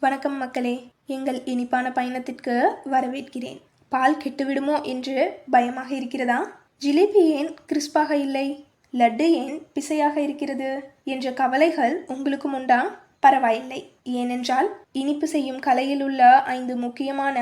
வணக்கம் மக்களே, எங்கள் இனிப்பான பயணத்திற்கு வரவேற்கிறேன். பால் கெட்டுவிடுமோ என்று பயமாக இருக்கிறதா? ஜிலேபி ஏன் கிறிஸ்பாக இல்லை, லட்டு ஏன் பிசையாக இருக்கிறது என்ற கவலைகள் உங்களுக்கும் உண்டா? பரவாயில்லை, ஏனென்றால் இனிப்பு செய்யும் கலையில் உள்ள 5 முக்கியமான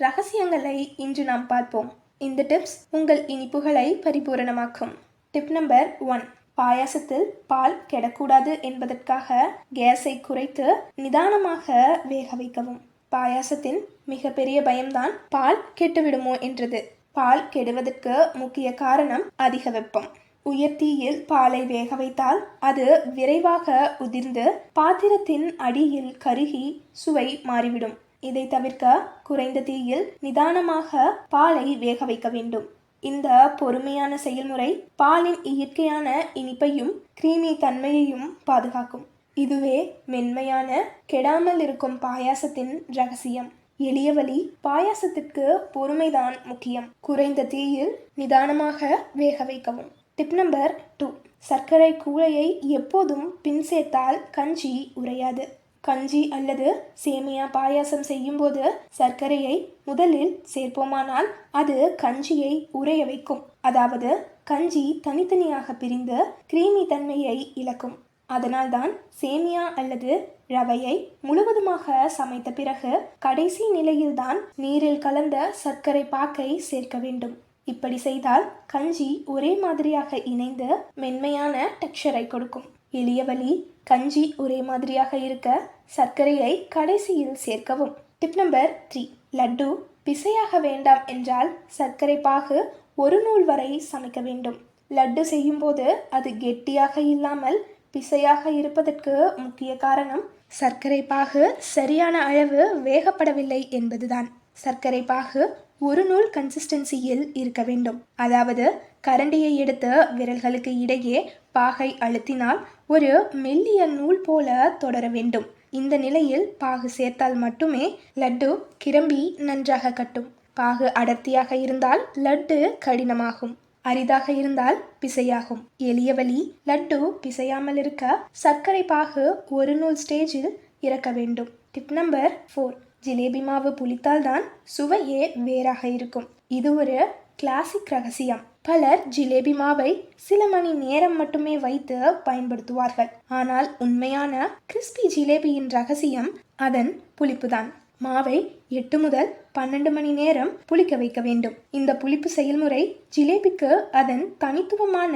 ரகசியங்களை இன்று நாம் பார்ப்போம். இந்த டிப்ஸ் உங்கள் இனிப்புகளை பரிபூரணமாக்கும். Tip number 1. பாயாசத்தில் பால் கெடக்கூடாது என்பதற்காக கேஸை குறைத்து நிதானமாக வேக வைக்கவும். பாயாசத்தின் மிகப்பெரிய பயம்தான் பால் கெட்டுவிடுமோ என்றது. பால் கெடுவதற்கு முக்கிய காரணம் அதிக வெப்பம். உயர் தீயில் பாலை வேக வைத்தால் அது விரைவாக உதிர்ந்து பாத்திரத்தின் அடியில் கருகி சுவை மாறிவிடும். இதை தவிர்க்க குறைந்த தீயில் நிதானமாக பாலை வேக வைக்க வேண்டும். இந்த பொறுமையான செயல்முறை பாலின் இயற்கையான இனிப்பையும் கிரீமி தன்மையையும் பாதுகாக்கும். இதுவே மென்மையான கெடாமல் இருக்கும் பாயாசத்தின் ரகசியம். எளிய வழி: பாயாசத்திற்கு பொறுமைதான் முக்கியம். குறைந்த தீயில் நிதானமாக வேக வைக்கவும். Tip number 2. சர்க்கரை கூழையை எப்போதும் பின் சேர்த்தால் கஞ்சி உறையாது. கஞ்சி அல்லது சேமியா பாயாசம் செய்யும்போது சர்க்கரையை முதலில் சேர்ப்போமானால் அது கஞ்சியை உறைய வைக்கும். அதாவது கஞ்சி தனித்தனியாக பிரிந்து கிரீமி தன்மையை இழக்கும். அதனால்தான் சேமியா அல்லது ரவையை முழுவதுமாக சமைத்த பிறகு கடைசி நிலையில்தான் நீரில் கலந்த சர்க்கரை பாக்கை சேர்க்க வேண்டும். இப்படி செய்தால் கஞ்சி ஒரே மாதிரியாக இணைந்து மென்மையான டெக்ஸ்சரை கொடுக்கும். எளிய வழி: கஞ்சி ஒரே மாதிரியாக இருக்க சர்க்கரையை கடைசியில் சேர்க்கவும். Tip number 3. லட்டு பிசையாக வேண்டாம் என்றால் சர்க்கரை பாகு 1 நூல் வரை சமைக்க வேண்டும். லட்டு செய்யும்போது அது கெட்டியாக இல்லாமல் பிசையாக இருப்பதற்கு முக்கிய காரணம் சர்க்கரை பாகு சரியான அளவு வேகப்படவில்லை என்பதுதான். சர்க்கரை பாகு 1 நூல் கன்சிஸ்டன்சியில் இருக்க வேண்டும். அதாவது கரண்டியை எடுத்து விரல்களுக்கு இடையே பாகை அழுத்தினால் ஒரு மெல்லிய நூல் போல தொடர வேண்டும். இந்த நிலையில் பாகு சேர்த்தால் மட்டுமே லட்டு கிரம்பி நன்றாக கட்டும். பாகு அடர்த்தியாக இருந்தால் லட்டு கடினமாகும், அரிதாக இருந்தால் பிசையாகும். எளிய வழி: லட்டு பிசையாமல் இருக்க சர்க்கரை பாகு 1 நூல் ஸ்டேஜில் இறக்க வேண்டும். Tip number 4. ஜிலேபி மாவு புளித்தால்தான் சுவையே வேறாக இருக்கும். இது ஒரு கிளாசிக் ரகசியம். பலர் ஜிலேபி மாவை சில மணி நேரம் மட்டுமே வைத்து பயன்படுத்துவார்கள். ஆனால் உண்மையான கிறிஸ்பி ஜிலேபியின் ரகசியம் அதன் புளிப்புதான். மாவை 8 முதல் 12 மணி நேரம் புளிக்க வைக்க வேண்டும். இந்த புளிப்பு செயல்முறை ஜிலேபிக்கு அதன் தனித்துவமான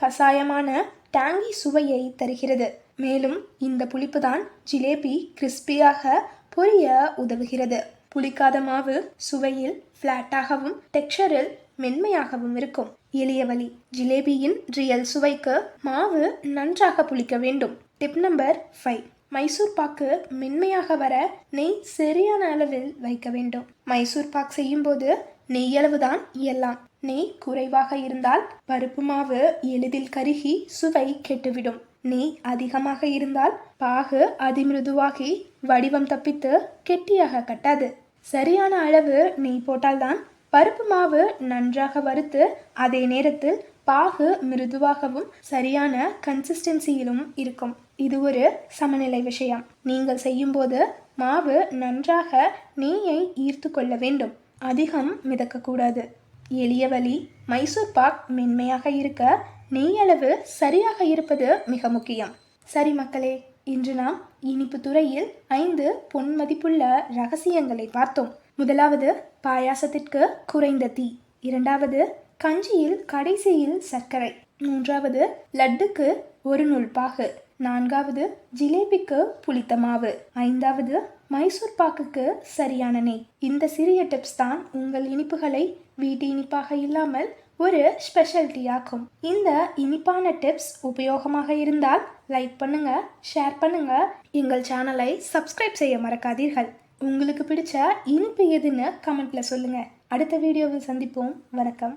கசாயமான டாங்கி சுவையை தருகிறது. மேலும் இந்த புளிப்புதான் ஜிலேபி கிறிஸ்பியாக பொரிய உதவுகிறது. புளிக்காத மாவு சுவையில் ஃப்ளாட்டாகவும் டெக்ஸ்சரில் மென்மையாகவும் இருக்கும். எளிய வழி: ஜிலேபியின் ரியல் சுவைக்கு மாவு நன்றாக புளிக்க வேண்டும். Tip number 5. மைசூர் பாக்கு மென்மையாக வர நெய் சரியான அளவில் வைக்க வேண்டும். மைசூர் பாக் செய்யும் போது நெய் அளவுதான் எல்லாம். நெய் குறைவாக இருந்தால் பருப்பு மாவு எளிதில் கருகி சுவை கெட்டுவிடும். நெய் அதிகமாக இருந்தால் பாகு அதிமிருதுவாகி வடிவம் தப்பித்து கெட்டியாக கட்டாது. சரியான அளவு நெய் போட்டால்தான் பருப்பு மாவு நன்றாக வறுத்து அதே நேரத்தில் பாகு மிருதுவாகவும் சரியான கன்சிஸ்டன்சியிலும் இருக்கும். இது ஒரு சமநிலை விஷயம். நீங்கள் செய்யும்போது மாவு நன்றாக நெய்யை ஈர்த்து கொள்ள வேண்டும். அதிகம் மிதக்கக்கூடாது. எளிய வழி: மைசூர் பாக் மென்மையாக இருக்க நெய் அளவு சரியாக இருப்பது மிக முக்கியம். சரி மக்களே, இன்று நாம் இனிப்பு துறையில் 5 பொன் மதிப்புள்ள ரகசியங்களை பார்த்தோம். முதலாவது, பாயாசத்திற்கு குறைந்த தீ. 2வது, கஞ்சியில் கடைசியில் சர்க்கரை. 3வது, லட்டுக்கு 1 நூல் பாகு. 4வது, ஜிலேபிக்கு புளித்த மாவு. 5வது, மைசூர் பாக்குக்கு சரியான நெய். இந்த சிறிய டிப்ஸ் தான் உங்கள் இனிப்புகளை வீட்டு இனிப்பாக இல்லாமல் ஒரு ஸ்பெஷாலிட்டியாக்கும். இந்த இனிப்பான டிப்ஸ் உபயோகமாக இருந்தால் லைக் பண்ணுங்க, ஷேர் பண்ணுங்க, எங்கள் சேனலை சப்ஸ்கிரைப் செய்ய மறக்காதீர்கள். உங்களுக்கு பிடிச்ச இனிப்பு எதுன்னு கமெண்ட்ல சொல்லுங்க. அடுத்த வீடியோவில் சந்திப்போம். வணக்கம்.